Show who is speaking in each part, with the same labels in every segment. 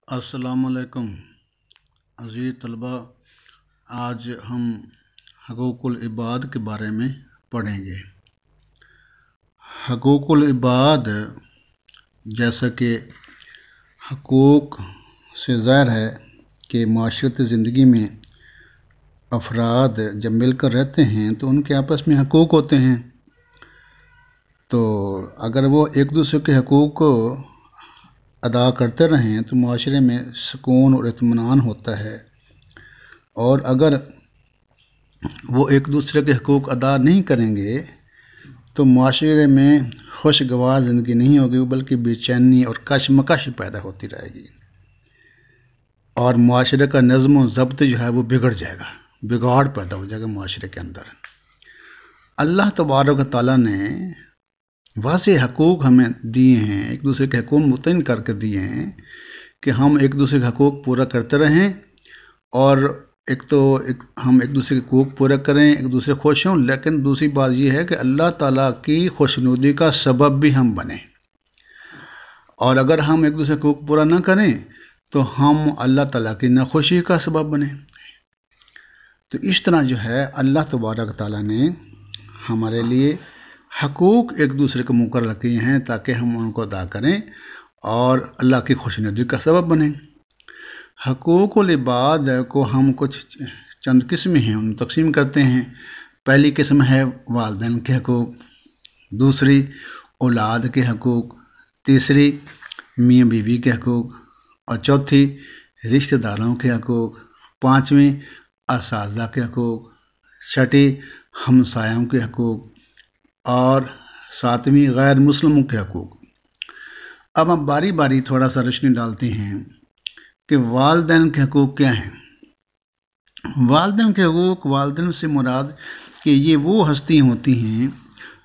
Speaker 1: अस्सलाम वालेकुम अज़ीज़ तलबा। आज हम हकूक़ुल इबाद के बारे में पढ़ेंगे। हकूक़ुल इबाद जैसा कि हकूक़ से ज़ाहिर है कि माशरती ज़िंदगी में अफराद जब मिलकर रहते हैं तो उनके आपस में हकूक़ होते हैं। तो अगर वो एक दूसरे के हकूक़ को अदा करते रहें तो माशरे में सुकून और इत्मीनान होता है, और अगर वो एक दूसरे के हकूक़ अदा नहीं करेंगे तो माशरे में खुशगवार ज़िंदगी नहीं होगी, बल्कि बेचैनी और कशमकश पैदा होती रहेगी और माशरे का नज़्म व ज़ब्त जो है वो बिगड़ जाएगा, बिगाड़ पैदा हो जाएगा माशरे के अंदर। अल्लाह तबारक व तआला ने वाज़ेह हकूक़ हमें दिए हैं, एक दूसरे के हकूक़ मुतय्यन करके दिए हैं कि हम एक दूसरे के हकूक़ पूरा करते रहें, और हम एक दूसरे के हकूक़ पूरा करें, एक दूसरे खुश हों। लेकिन दूसरी बात यह है कि अल्लाह ताला की खुशनुदी का सबब भी हम बने, और अगर हम एक दूसरे के हकूक़ पूरा ना करें तो हम अल्लाह ताला की नाखुशी का सबब बने। तो इस तरह जो है अल्लाह तबारक ताला ने हमारे लिए हकूक़ एक दूसरे को मुकर्रर किए हैं ताकि हम उनको अदा करें और अल्लाह की खुशनुदी का सबब बने। हकूक़ुल इबाद को हम कुछ चंद किस्में हैं उन तकसीम करते हैं। पहली किस्म है वालिदैन के हकूक़, दूसरी औलाद के हकूक़, तीसरी मियाँ बीवी के हकूक़, और चौथी रिश्तेदारों के हकूक़, पाँचवीं असातिज़ा के हकूक़, छठी हमसायों के हकूक़, और सातवीं गैर मुस्लिमों के हकूक़। अब हम बारी बारी थोड़ा सा रोशनी डालते हैं कि वालिदैन के हकूक़ क्या हैं। वालिदैन के हकूक़, वालिदैन से मुराद कि ये वो हस्ती होती हैं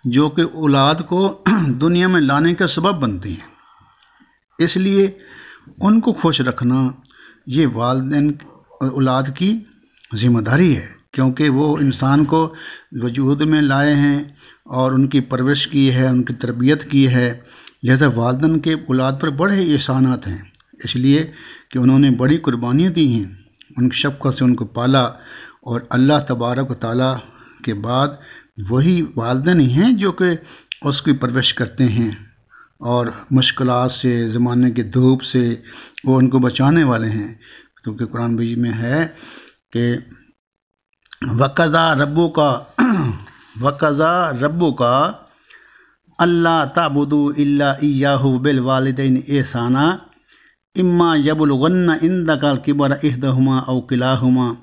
Speaker 1: जो कि औलाद को दुनिया में लाने का सबब बनती हैं, इसलिए उनको खुश रखना ये वालिदैन औलाद की ज़िम्मेदारी है, क्योंकि वो इंसान को वजूद में लाए हैं और उनकी परवरिश की है, उनकी तरबियत की है। लिहाजा वालिदैन के औलाद पर बड़े एहसानात हैं, इसलिए कि उन्होंने बड़ी कुर्बानियाँ दी हैं, उनकी शफ़क़त से उनको पाला, और अल्लाह तबारक व तआला के बाद वही वालिदैन ही हैं जो कि उसकी परवरिश करते हैं, और मुश्किलात से, ज़माने की धूप से वो उनको बचाने वाले हैं। क्योंकि कुरान मजीद में है कि वक़ज़ा रब्बुका अल्ला ताबुदू इल्ला इय्याहु बिल वालिदैनि इहसाना इम्मा यबलुगन्ना इंदकल किबरा इहदहुमा औ किलाहुमा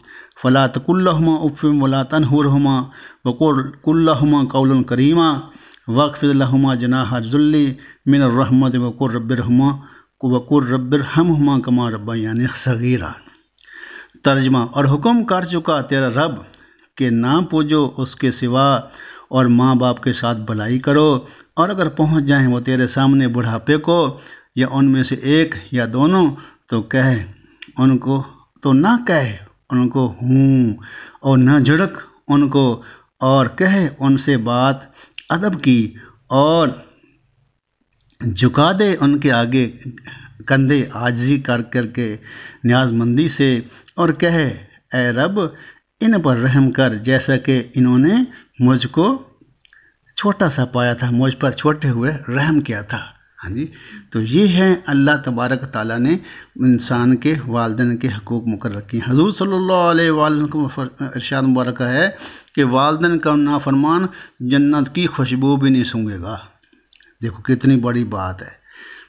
Speaker 1: फला तकुल लहुमा उफ़्फ़िन वला तनहुरहुमा वक़ुल लहुमा क़ौलन करीमा वख़्फ़िज़ लहुमा जनाह ज़ुल्ली मिनर रहमति वक़ुल रब्बिरहमहुमा कमा रब्बयानी सग़ीरा। तर्जमा: और हुक्म कर चुका तेरा रब कि ना पूजो उसके सिवा, और माँ बाप के साथ भलाई करो, और अगर पहुँच जाएं वो तेरे सामने बुढ़ापे को या उनमें से एक या दोनों, तो ना कह उनको हूँ, और न झिड़क उनको, और कह उनसे बात अदब की, और झुका दे उनके आगे कंधे आजिज़ी कर करके न्याज़मंदी से, और कह ए रब इन पर रहम कर जैसा कि इन्होंने मुझको छोटा सा पाया था, मुझ पर छोटे हुए रहम किया था। हाँ जी, तो ये है अल्लाह तबारक ताला ने इंसान के वालिदैन के हकूक़ मुकर्रर किए। हुज़ूर सल्लल्लाहु अलैहि वसल्लम का इरशाद मुबारक है कि वालिदैन का नाफरमान जन्नत की खुशबू भी नहीं सूंघेगा। देखो कितनी बड़ी बात है।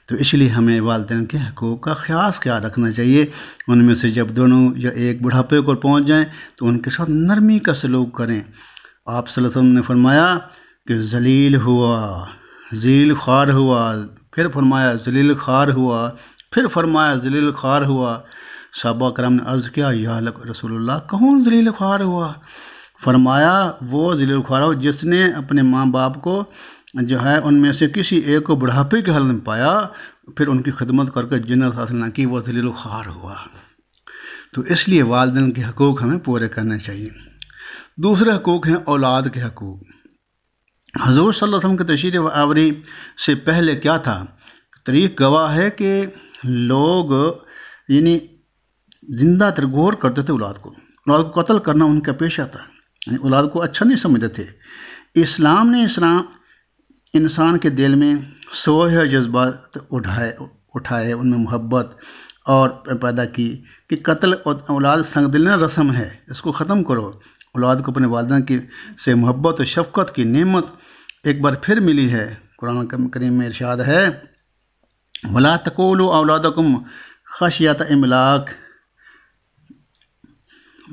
Speaker 1: तो इसलिए हमें वालिदैन के हकूक़ का ख़ास ख्याल रखना चाहिए। उनमें से जब दोनों या एक बुढ़ापे को पहुँच जाएं तो उनके साथ नरमी का सलूक करें। आप सल्लल्लाहु अलैहि वसल्लम ने फरमाया कि ज़लील हुआ, ज़ील ख़ार हुआ, फिर फरमाया ज़लील ख़ार हुआ, फिर फरमाया ज़लील ख़ार हुआ। सहाबा करम ने अर्ज़ किया, या रसूलल्लाह, कौन ज़लील ख़ार हुआ? फरमाया वो ज़लील ख़ार हुआ जिसने अपने माँ बाप को जो है उनमें से किसी एक को बुढ़ापे के हाल में पाया, फिर उनकी खिदमत करके जन्नत हासिल न की, वो ज़लील ख़ार हुआ। तो इसलिए वालिदैन के हकूक़ हमें पूरे करने चाहिए। दूसरे हकूक़ हैं औलाद के हकूक़। हुज़ूर सल्लल्लाहु अलैहि वसल्लम के तशरीफ़ आवरी से पहले क्या था? तारीख़ गवाह है कि लोग یعنی زندہ تر غور کرتے تھے اولاد کو قتل کرنا ان کا پیشہ تھا، یعنی اولاد کو اچھا نہیں سمجھتے تھے۔ اسلام نے انسان کے دل میں سوہ جذبات اٹھائے، ان میں محبت اور پیدا کی کہ قتل اولاد سنگ دلنا رسم ہے، اس کو ختم کرو۔ اولاد کو اپنے والدین سے محبت و شفقت کی نعمت ایک بار پھر ملی ہے۔ قرآن کریم میں ارشاد ہے وَلَا تَقْتُلُوا أَوْلَادَكُمْ خَشْيَةَ إِمْلَاقٍ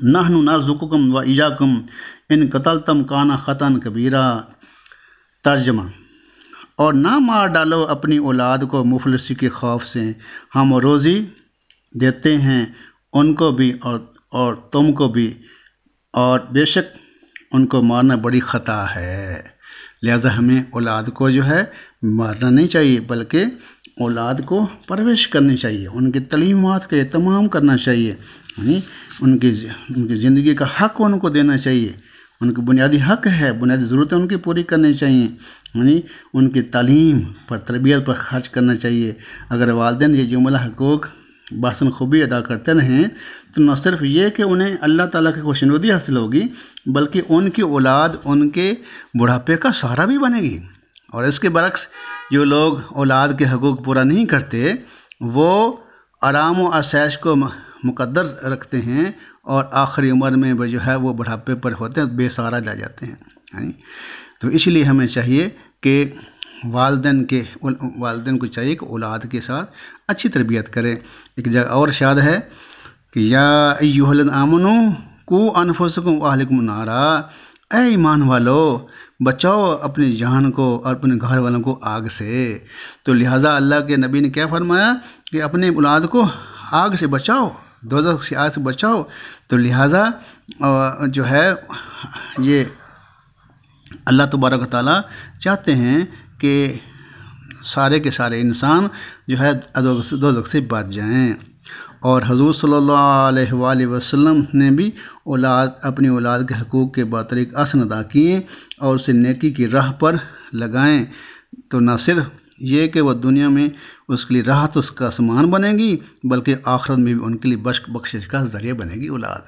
Speaker 1: نَحْنُ نَرْزُقُكُمْ وَإِيَّاكُمْ إِن قَتَلْتُمْ كَانَ خَطْأً كَبِيرًا۔ ترجمہ، اور نہ مار ڈالو اپنی اولاد کو مفلسی کے خوف سے، ہم روزی دیتے ہیں ان کو بھی اور تم کو بھی، اور بے شک ان کو مارنا بڑی خطا ہے۔ لہذا ہمیں اولاد کو جو ہے مارنا نہیں چاہیے، بلکہ اولاد کو پرورش کرنی چاہیے، ان کی تعلیمات کا اہتمام کرنا چاہیے، یعنی ان کی زندگی کا حق ان کو دینا چاہیے، ان کی بنیادی حق ہے، بنیادی ضرورتیں ان کی پوری کرنی چاہیے، یعنی ان کی تعلیم پر، تربیت پر خرچ کرنا چاہیے۔ اگر والدین یہ جملہ حقوق بحسن خوبی ادا کرتے رہیں تو نہ صرف یہ کہ انہیں اللہ تعالیٰ کی خوشنودی حاصل ہوگی، بلکہ ان کی اولاد ان کے بڑھاپے کا سہارا بھی بنے گی۔ اور اس کے برعکس جو لوگ اولاد کے حقوق پورا نہیں کرتے وہ آرام و آسائش کو مقدر رکھتے ہیں اور آخری عمر میں جو ہے وہ بڑھاپے پر ہوتے ہیں، بے سہارا رہ جاتے ہیں۔ تو اس لیے ہمیں چاہیے کہ والدین کو چاہیے کہ اولاد کے ساتھ اچھی تربیت کرے۔ ایک جگہ اور ارشاد ہے کہ یا ایھا الذین آمنوا قوا انفسکم واہلکم نارا، اے ایمان والو بچاؤ اپنی جان کو اور اپنے گھر والوں کو آگ سے۔ تو لہٰذا اللہ کے نبی نے کیا فرمایا کہ اپنے اولاد کو آگ سے بچاؤ، دوزخ کی آگ سے بچاؤ۔ تو لہٰذا جو ہے یہ اللہ تبارک و تعالیٰ چاہتے ہیں کہ سارے کے سارے انسان جو ہے دوزخ سے بچ جائیں۔ اور حضور صلی اللہ علیہ وآلہ وسلم نے بھی اپنی اولاد کے حقوق کے بطریق احسن ادا کیے اور اسے نیکی کی راہ پر لگائیں، تو نہ صرف یہ کہ وہ دنیا میں اس کے لیے راحت اس کا سامان بنے گی، بلکہ آخرت میں بھی ان کے لیے بخشش کا ذریعہ بنے گی اولاد۔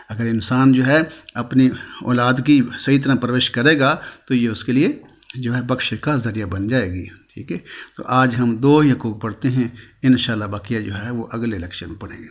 Speaker 1: اگر انسان جو ہے اپنی اولاد کی صحیح طرح پرورش کرے گا تو یہ اس کے لیے جو ہے بخشش کا ذریعہ بن جائے گی۔ ٹھیک ہے، تو آج ہم 2 حقوق پڑھتے ہیں، انشاءاللہ بقیہ جو ہے وہ اگلے لیکچر میں پڑھیں گے۔